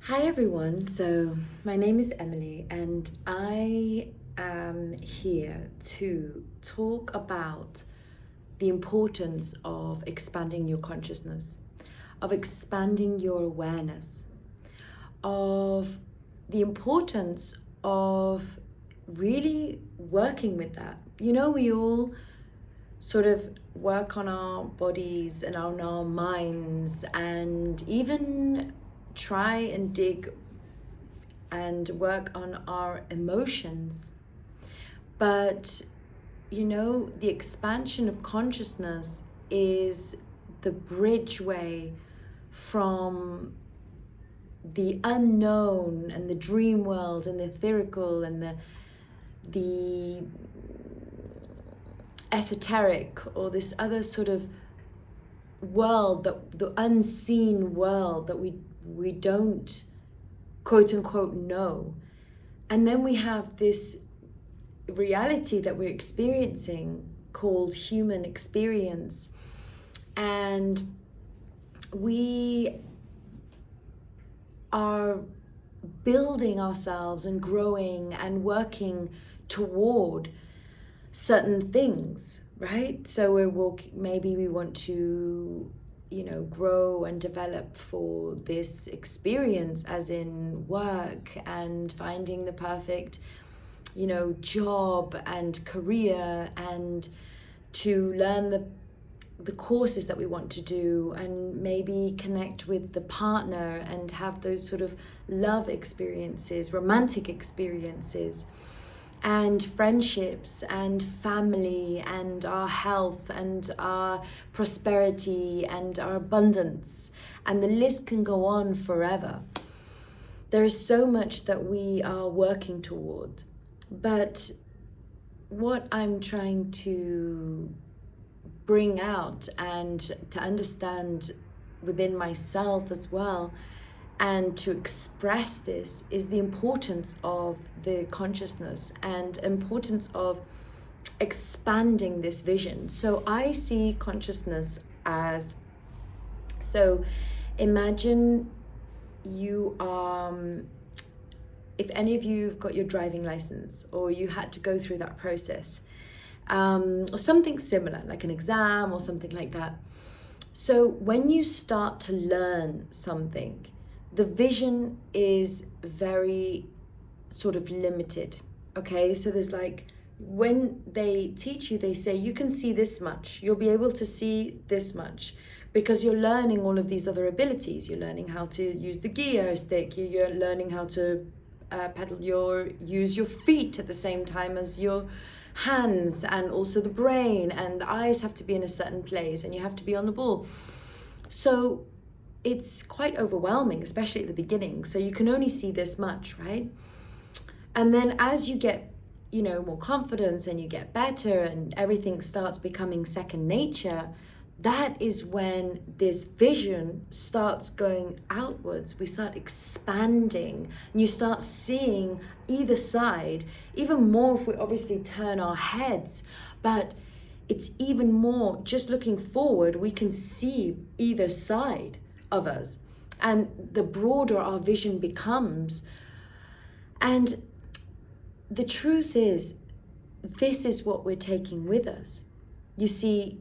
Hi everyone, so my name is Emily and I am here to talk about the importance of expanding your consciousness, of expanding your awareness, of the importance of really working with that. You know, we all sort of work on our bodies and on our minds and even try and dig and work on our emotions. But, you know, the expansion of consciousness is the bridgeway from the unknown and the dream world and the etherical and the esoteric, or this other sort of world, that the unseen world that we don't quote unquote know. And then we have this reality that we're experiencing called human experience, and we are building ourselves and growing and working toward certain things, right? So maybe we want to, grow and develop for this experience, as in work and finding the perfect, job and career, and to learn the courses that we want to do, and maybe connect with the partner and have those sort of love experiences, romantic experiences, and friendships and family and our health and our prosperity and our abundance. And the list can go on forever. There is so much that we are working toward. But what I'm trying to bring out and to understand within myself as well, and to express this, is the importance of the consciousness and importance of expanding this vision. So I see consciousness as, so imagine you are, if any of you've got your driving license, or you had to go through that process, or something similar, like an exam or something like that. So when you start to learn something, the vision is very sort of limited, okay? So there's like, when they teach you, they say you can see this much, you'll be able to see this much, because you're learning all of these other abilities. You're learning how to use the gear stick, you're learning how to use your feet at the same time as your hands, and also the brain, and the eyes have to be in a certain place, and you have to be on the ball. So it's quite overwhelming, especially at the beginning. So you can only see this much, right? And then as you get, more confidence and you get better and everything starts becoming second nature, that is when this vision starts going outwards. We start expanding, and you start seeing either side, even more if we obviously turn our heads, but it's even more just looking forward, we can see either side of us, and the broader our vision becomes. And the truth is, this is what we're taking with us. You see,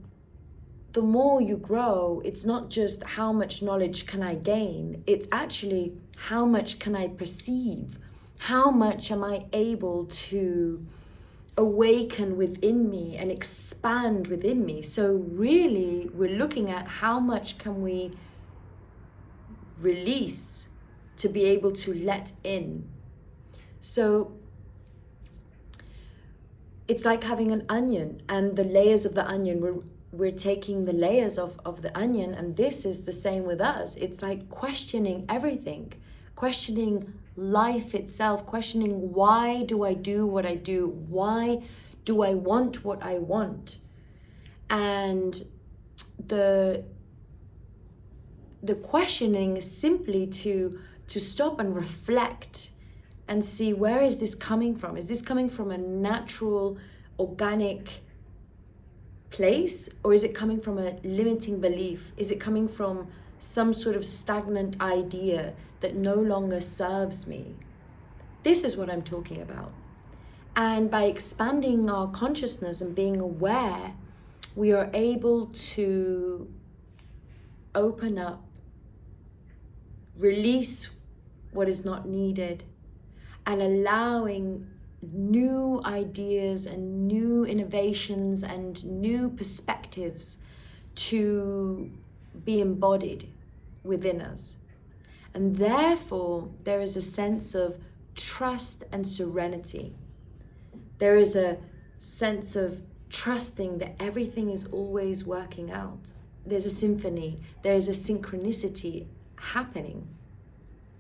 the more you grow, it's not just how much knowledge can I gain, it's actually how much can I perceive, how much am I able to awaken within me and expand within me. So really, we're looking at how much can we release to be able to let in. So it's like having an onion, and the layers of the onion, we're taking the layers of the onion, and this is the same with us. It's like questioning everything, questioning life itself, questioning, why do I do what I do? Why do I want what I want? And the questioning is simply to stop and reflect and see, where is this coming from? Is this coming from a natural, organic place, or is it coming from a limiting belief? Is it coming from some sort of stagnant idea that no longer serves me. This is what I'm talking about. And by expanding our consciousness and being aware, we are able to open up, release what is not needed, and allowing new ideas and new innovations and new perspectives to be embodied within us. And therefore, there is a sense of trust and serenity. There is a sense of trusting that everything is always working out. There's a symphony, there is a synchronicity happening.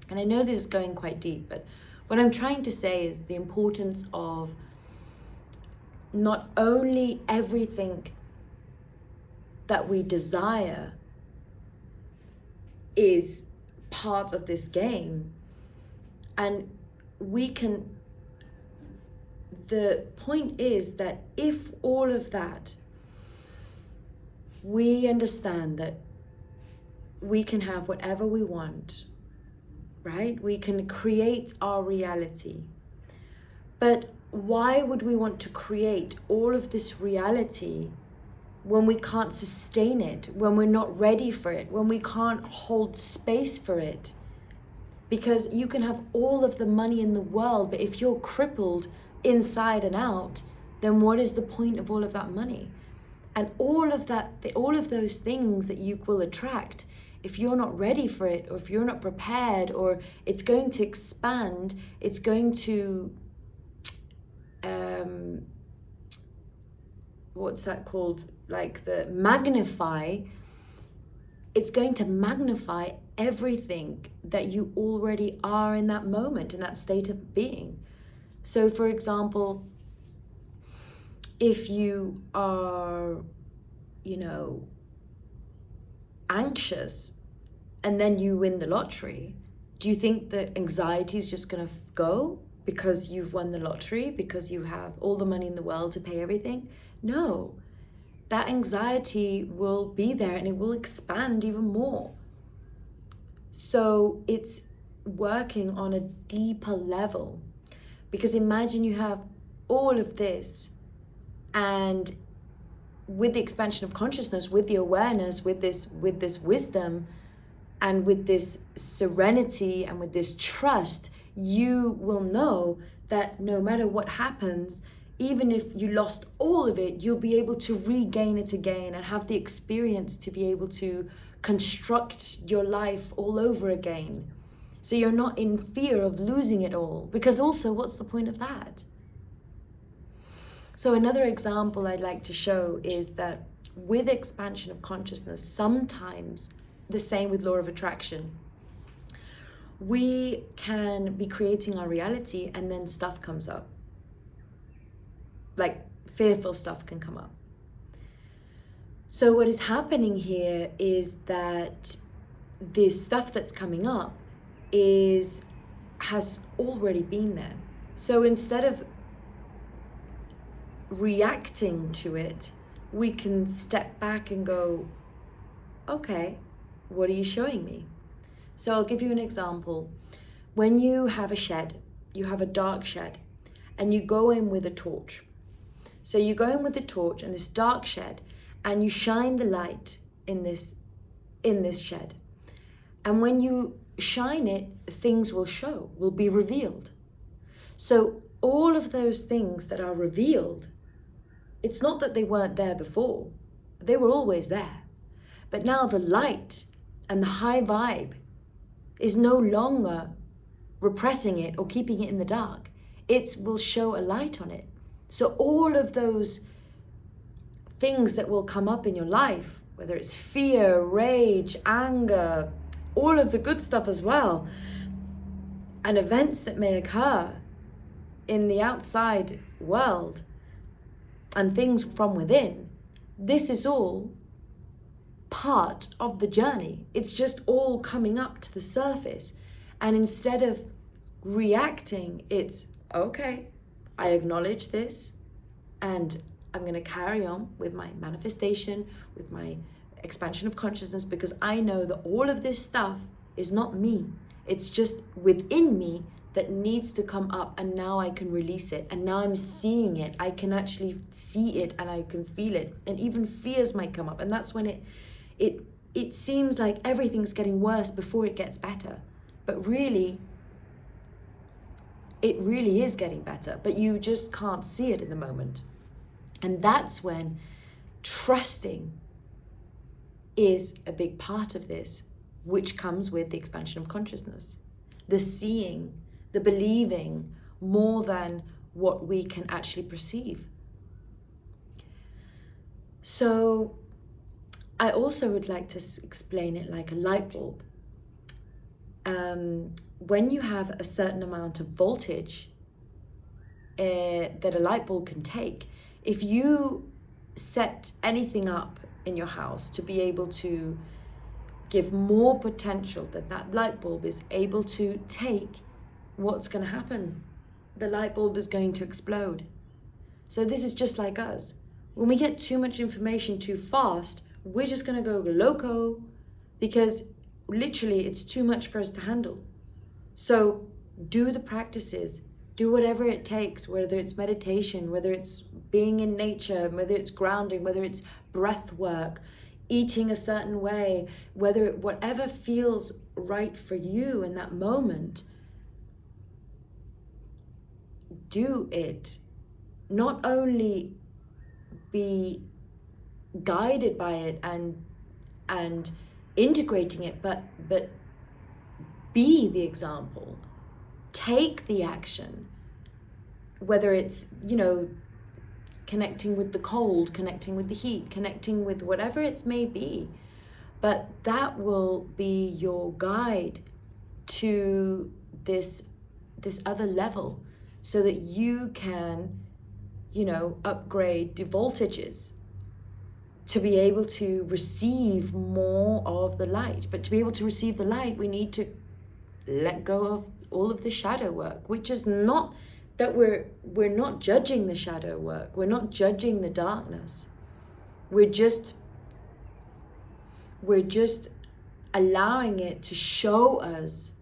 And I know this is going quite deep, but what I'm trying to say is the importance of not only everything that we desire is part of this game, and the point is that if all of that, we understand that we can have whatever we want, right? We can create our reality. But why would we want to create all of this reality when we can't sustain it, when we're not ready for it, when we can't hold space for it? Because you can have all of the money in the world, but if you're crippled inside and out, then what is the point of all of that money? And all of those things that you will attract, if you're not ready for it, or if you're not prepared, or it's going to expand, it's going to, what's that called? Like the magnify, it's going to magnify everything that you already are in that moment, in that state of being. So for example, if you are, anxious and then you win the lottery, do you think that anxiety is just going to go because you've won the lottery, because you have all the money in the world to pay everything? No, that anxiety will be there and it will expand even more. So it's working on a deeper level, because imagine you have all of this, and with the expansion of consciousness, with the awareness, with this wisdom, and with this serenity and with this trust, you will know that no matter what happens, even if you lost all of it, you'll be able to regain it again and have the experience to be able to construct your life all over again. So you're not in fear of losing it all, because also, what's the point of that? So another example I'd like to show is that with expansion of consciousness, sometimes the same with law of attraction, we can be creating our reality and then stuff comes up. Like fearful stuff can come up. So what is happening here is that this stuff that's coming up has already been there. So instead of reacting to it, we can step back and go, okay, what are you showing me? So I'll give you an example. When you have a shed, you have a dark shed, and you go in with a torch. So you go in with the torch in this dark shed, and you shine the light in this shed. And when you shine it, things will be revealed. So all of those things that are revealed, it's not that they weren't there before. They were always there. But now the light and the high vibe is no longer repressing it or keeping it in the dark. It will show a light on it. So all of those things that will come up in your life, whether it's fear, rage, anger, all of the good stuff as well, and events that may occur in the outside world, and things from within, this is all part of the journey. It's just all coming up to the surface. And instead of reacting, it's, okay, I acknowledge this, and I'm going to carry on with my manifestation, with my expansion of consciousness, because I know that all of this stuff is not me. It's just within me that needs to come up, and now I can release it, and now I'm seeing it. I can actually see it and I can feel it, and even fears might come up, and that's when it seems like everything's getting worse before it gets better. But really, it really is getting better, but you just can't see it in the moment. And that's when trusting is a big part of this, which comes with the expansion of consciousness. The seeing, the believing more than what we can actually perceive. So I also would like to explain it like a light bulb. When you have a certain amount of voltage that a light bulb can take, if you set anything up in your house to be able to give more potential than that light bulb is able to take, what's going to happen? The light bulb is going to explode. So this is just like us. When we get too much information too fast, we're just going to go loco, because literally it's too much for us to handle. So do the practices, do whatever it takes, whether it's meditation, whether it's being in nature, whether it's grounding, whether it's breath work, eating a certain way, whatever feels right for you in that moment. Do it. Not only be guided by it and integrating it, but be the example. Take the action. Whether it's, connecting with the cold, connecting with the heat, connecting with whatever it may be. But that will be your guide to this other level, so that you can, upgrade the voltages to be able to receive more of the light. But to be able to receive the light, we need to let go of all of the shadow work, which is not that we're not judging the shadow work. We're not judging the darkness. We're just allowing it to show us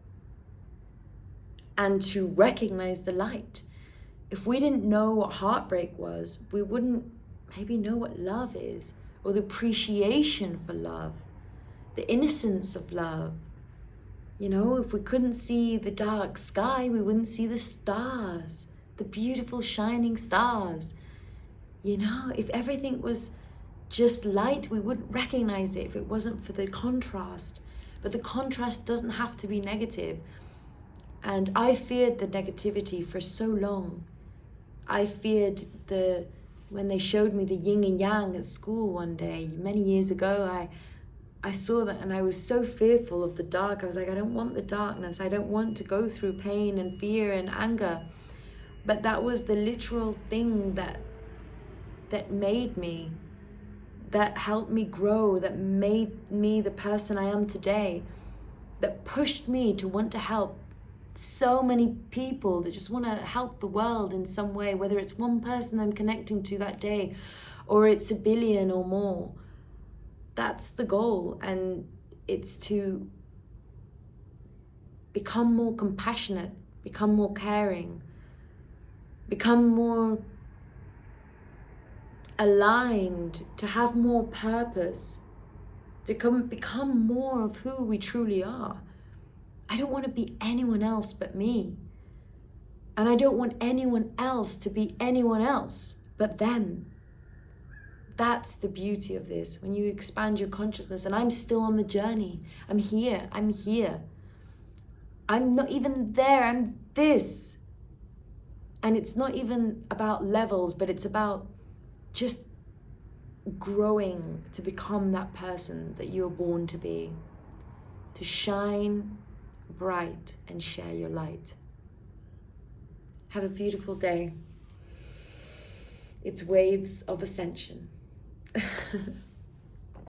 and to recognize the light. If we didn't know what heartbreak was, we wouldn't maybe know what love is, or the appreciation for love, the innocence of love. If we couldn't see the dark sky, we wouldn't see the stars, the beautiful shining stars. If everything was just light, we wouldn't recognize it if it wasn't for the contrast. But the contrast doesn't have to be negative. And I feared the negativity for so long. I feared when they showed me the yin and yang at school one day, many years ago, I saw that and I was so fearful of the dark. I was like, I don't want the darkness. I don't want to go through pain and fear and anger. But that was the literal thing that made me, that helped me grow, that made me the person I am today, that pushed me to want to help so many people, that just want to help the world in some way, whether it's one person I'm connecting to that day or it's 1 billion or more. That's the goal, and it's to become more compassionate, become more caring, become more aligned, to have more purpose, to become more of who we truly are. I don't want to be anyone else but me. And I don't want anyone else to be anyone else but them. That's the beauty of this, when you expand your consciousness. And I'm still on the journey. I'm here. I'm not even there. I'm this. And it's not even about levels, but it's about just growing to become that person that you were born to be, to shine bright and share your light. Have a beautiful day. It's waves of ascension.